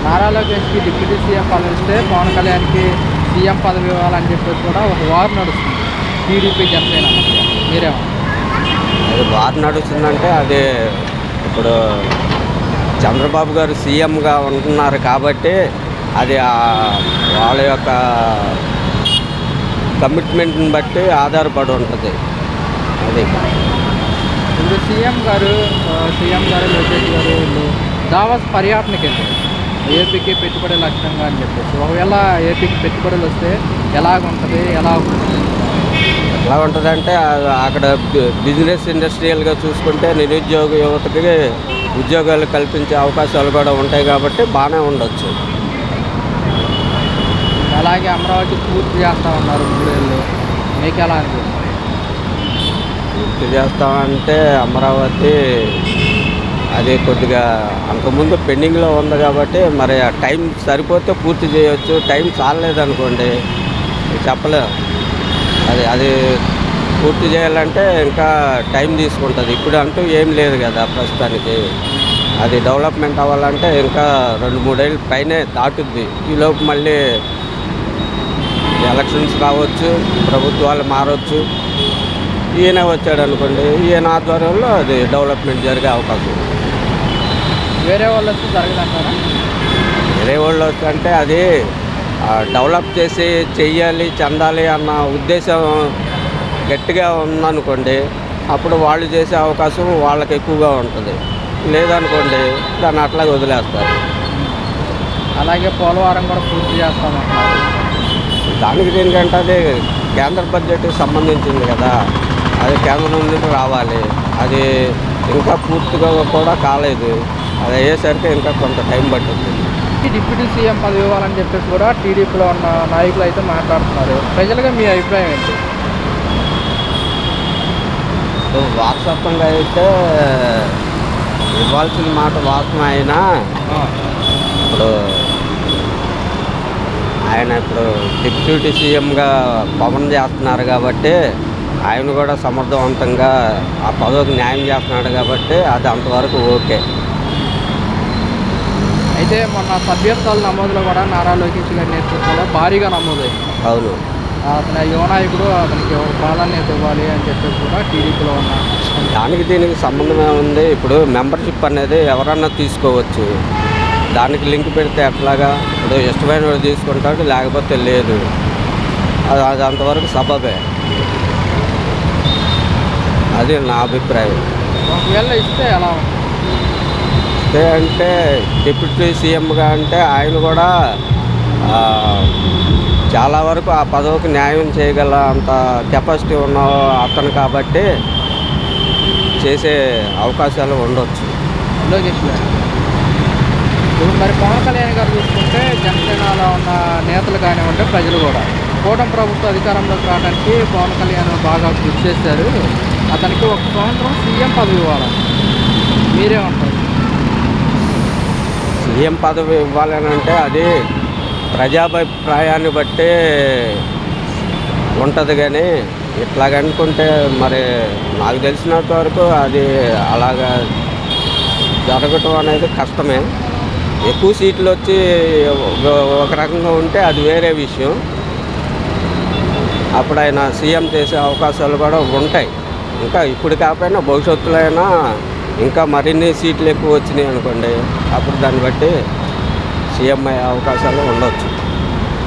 నారా లోకేష్కి deputy CM పదవి ఇస్తే పవన్ కళ్యాణ్కి సీఎం పదవి ఇవ్వాలని చెప్పేసి కూడా ఒక వార్ నడుస్తుంది టీడీపీ జనసేన మధ్య. మీరేమో అది వార్ నడుస్తుందంటే అది ఇప్పుడు చంద్రబాబు గారు సీఎంగా ఉంటున్నారు కాబట్టి అది వాళ్ళ యొక్క కమిట్మెంట్ని బట్టి ఆధారపడి ఉంటుంది. అది ఇప్పుడు సీఎం గారు లోకేష్ గారు వీళ్ళు దావాస్ పర్యటనకి వెళ్ళారు ఏపీకి పెట్టుబడి లక్ష్యంగా అని చెప్పేసి. ఒకవేళ ఏపీకి పెట్టుబడులు వస్తే ఎలా ఉంటుంది? ఎలా ఉంటుందంటే అక్కడ బిజినెస్ ఇండస్ట్రియల్గా చూసుకుంటే నిరుద్యోగ యువతకి ఉద్యోగాలు కల్పించే అవకాశాలు కూడా ఉంటాయి కాబట్టి బాగానే ఉండొచ్చు. అలాగే అమరావతి పూర్తి చేస్తామన్నారు 3 ఏళ్ళు, మీకు ఎలా అనిపిస్తుంది? పూర్తి చేస్తామంటే అమరావతి అది కొద్దిగా అంతకుముందు పెండింగ్లో ఉంది కాబట్టి మరి ఆ టైం సరిపోతే పూర్తి చేయవచ్చు. టైం చాలలేదనుకోండి చెప్పలేము. అది పూర్తి చేయాలంటే ఇంకా టైం తీసుకుంటుంది. ఇప్పుడు అంటూ ఏం లేదు కదా ప్రస్తుతానికి. అది డెవలప్మెంట్ అవ్వాలంటే ఇంకా 2-3 ఏళ్ళ పైనే దాటుద్ది. ఈలోపు మళ్ళీ ఎలక్షన్స్ రావచ్చు, ప్రభుత్వాలు మారవచ్చు. ఈయన వచ్చాడు అనుకోండి, ఈయన ఆధ్వర్యంలో అది డెవలప్మెంట్ జరిగే అవకాశం ఉంది. వేరే వాళ్ళు వస్తే జరగదంటారా? వేరే వాళ్ళు వస్తే అది డెవలప్ చేసి చెయ్యాలి, చెందాలి అన్న ఉద్దేశం గట్టిగా ఉందనుకోండి, అప్పుడు వాళ్ళు చేసే అవకాశం వాళ్ళకి ఎక్కువగా ఉంటుంది. లేదనుకోండి దాన్ని అట్లాగే వదిలేస్తారు. అలాగే పోలవరం కూడా పూర్తి చేస్తామంటున్నారు. దానికి దీనికంటే అది కేంద్ర బడ్జెట్కి సంబంధించింది కదా, అది కేంద్రం నుండి రావాలి. అది ఇంకా పూర్తిగా కూడా కాలేదు. అది అయ్యేసరికి ఇంకా కొంత టైం పట్టుతుంది. డిప్యూటీ సీఎం పదవి ఇవ్వాలని చెప్పేసి కూడా టీడీపీలో ఉన్న నాయకులు అయితే మాట్లాడుతున్నారు. ప్రజలుగా మీ అభిప్రాయం ఏంటి? వాట్సాప్గా అయితే ఇవ్వాల్సిన మాట వాస్తవం అయినా ఇప్పుడు ఆయన డిప్యూటీ సీఎంగా పవన్ చేస్తున్నారు కాబట్టి ఆయన కూడా సమర్థవంతంగా ఆ పదవికి న్యాయం చేస్తున్నాడు కాబట్టి అది అంతవరకు ఓకే. అయితే మొన్న సభ్యత్వాల నమోదులో కూడా నారా లోకేష్ గారి నేతృత్వంలో భారీగా నమోదైంది. అవును, అతను యువ నాయకుడు, అతనికి ప్రాధాన్యత ఇవ్వాలి అని చెప్పేసి కూడా టీడీపీలో ఉన్నా. దానికి దీనికి సంబంధమే ఉంది. ఇప్పుడు మెంబర్షిప్ అనేది ఎవరన్నా తీసుకోవచ్చు. దానికి లింక్ పెడితే ఎట్లాగా? ఇప్పుడు ఇష్టమైన వాడు తీసుకుంటాడు, లేకపోతే లేదు. అది అంతవరకు సబబే. అది నా అభిప్రాయం. ఒకవేళ ఇస్తే ఎలా ఉంటుంది? ఇస్తే అంటే డిప్యూటీ సీఎంగా అంటే ఆయన కూడా చాలా వరకు ఆ పదవికి న్యాయం చేయగల అంత కెపాసిటీ ఉన్న అతను కాబట్టి చేసే అవకాశాలు ఉండొచ్చు. లోకేష్ గారు ఇప్పుడు మరి పవన్ కళ్యాణ్ గారు చూసుకుంటే జనసేనలో ఉన్న నేతలు కానివ్వండి, ప్రజలు కూడా కూటమి ప్రభుత్వ అధికారంలోకి రావడానికి పవన్ కళ్యాణ్ బాగా కృషి చేశారు. అతనికి ఒక సంవత్సరం సీఎం పదవి ఇవ్వాలి. మీరేమంటారు? సీఎం పదవి ఇవ్వాలని అంటే అది ప్రజాభిప్రాయాన్ని బట్టే ఉంటుంది. కానీ ఇట్లాగనుకుంటే మరి నాకు తెలిసినంత వరకు అది అలాగా జరగటం అనేది కష్టమే. ఎక్కువ సీట్లు వచ్చి ఒక రకంగా ఉంటే అది వేరే విషయం. అప్పుడు ఆయన సీఎం చేసే అవకాశాలు కూడా ఉంటాయి. ఇంకా ఇప్పుడు కాకపోయినా భవిష్యత్తులో అయినా ఇంకా మరిన్ని సీట్లు ఎక్కువ వచ్చినాయి అనుకోండి, అప్పుడు దాన్ని బట్టి సీఎం అయ్యే అవకాశాలు ఉండవచ్చు.